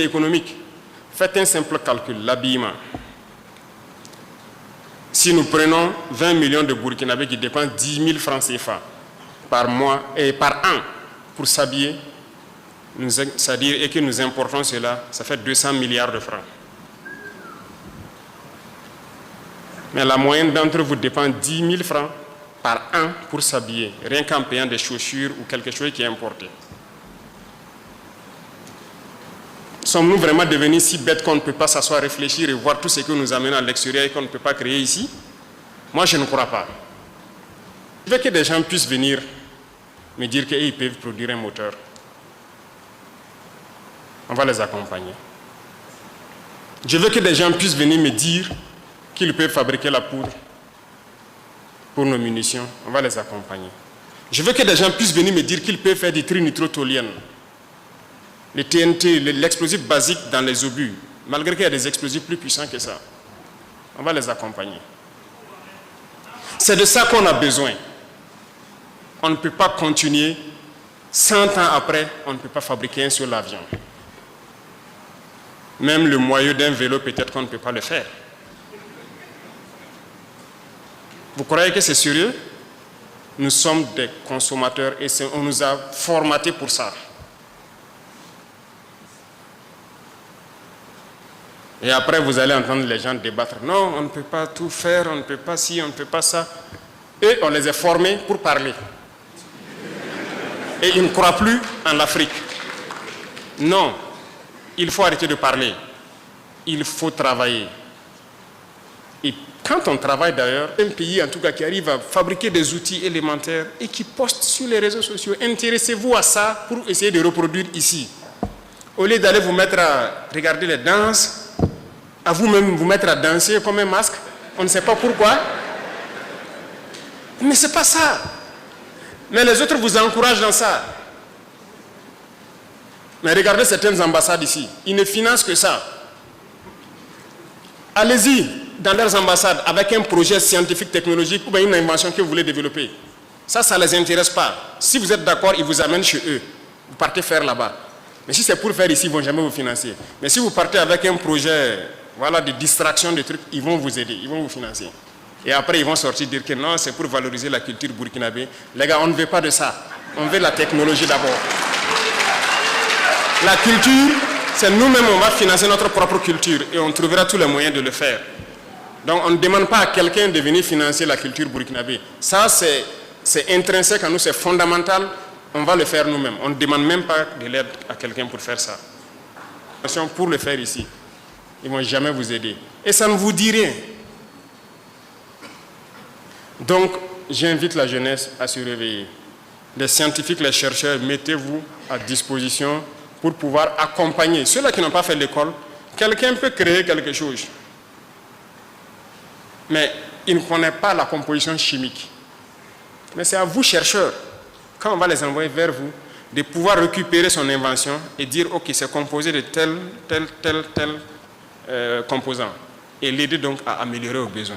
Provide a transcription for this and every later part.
économique. Faites un simple calcul, l'habillement. Si nous prenons 20 millions de Burkinabés qui dépensent 10 000 francs CFA par mois et par an pour s'habiller, c'est-à-dire et que nous importons cela, ça fait 200 milliards de francs. Mais la moyenne d'entre vous dépense 10 000 francs par an pour s'habiller, rien qu'en payant des chaussures ou quelque chose qui est importé. Sommes-nous vraiment devenus si bêtes qu'on ne peut pas s'asseoir, réfléchir et voir tout ce que nous amène à l'extérieur et qu'on ne peut pas créer ici? Moi, je ne crois pas. Je veux que des gens puissent venir me dire qu'ils peuvent produire un moteur. On va les accompagner. Je veux que des gens puissent venir me dire qu'ils peuvent fabriquer la poudre pour nos munitions. On va les accompagner. Je veux que des gens puissent venir me dire qu'ils peuvent faire des trinitrotoluènes. Les TNT, l'explosif basique dans les obus, malgré qu'il y a des explosifs plus puissants que ça. On va les accompagner. C'est de ça qu'on a besoin. On ne peut pas continuer, 100 ans après, on ne peut pas fabriquer un seul avion. Même le moyeu d'un vélo, peut-être qu'on ne peut pas le faire. Vous croyez que c'est sérieux? Nous sommes des consommateurs et on nous a formatés pour ça. Et après, vous allez entendre les gens débattre. Non, on ne peut pas tout faire, on ne peut pas ci, on ne peut pas ça. Et on les a formés pour parler. Et ils ne croient plus en l'Afrique. Non, il faut arrêter de parler. Il faut travailler. Et quand on travaille d'ailleurs, un pays en tout cas qui arrive à fabriquer des outils élémentaires et qui poste sur les réseaux sociaux, intéressez-vous à ça pour essayer de reproduire ici. Au lieu d'aller vous mettre à regarder les danses, à vous-même vous mettre à danser comme un masque, on ne sait pas pourquoi. Mais ce n'est pas ça. Mais les autres vous encouragent dans ça. Mais regardez certaines ambassades ici, ils ne financent que ça. Allez-y dans leurs ambassades avec un projet scientifique, technologique ou bien une invention que vous voulez développer. Ça ne les intéresse pas. Si vous êtes d'accord, ils vous amènent chez eux. Vous partez faire là-bas. Mais si c'est pour faire ici, ils ne vont jamais vous financer. Mais si vous partez avec un projet, voilà, de distraction, de trucs, ils vont vous aider, ils vont vous financer. Et après, ils vont sortir dire que non, c'est pour valoriser la culture burkinabé. Les gars, on ne veut pas de ça. On veut la technologie d'abord. La culture, c'est nous-mêmes, on va financer notre propre culture et on trouvera tous les moyens de le faire. Donc, on ne demande pas à quelqu'un de venir financer la culture burkinabé. Ça, c'est intrinsèque à nous, c'est fondamental. On va le faire nous-mêmes. On ne demande même pas de l'aide à quelqu'un pour faire ça. Pour le faire ici, ils ne vont jamais vous aider. Et ça ne vous dit rien. Donc, j'invite la jeunesse à se réveiller. Les scientifiques, les chercheurs, mettez-vous à disposition pour pouvoir accompagner. Ceux-là qui n'ont pas fait l'école, quelqu'un peut créer quelque chose. Mais il ne connaît pas la composition chimique. Mais c'est à vous, chercheurs, quand on va les envoyer vers vous, de pouvoir récupérer son invention et dire, OK, c'est composé de tel composant. Et l'aider donc à améliorer aux besoins.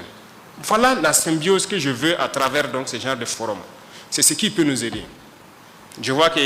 Voilà la symbiose que je veux à travers donc, ce genre de forum. C'est ce qui peut nous aider. Je vois que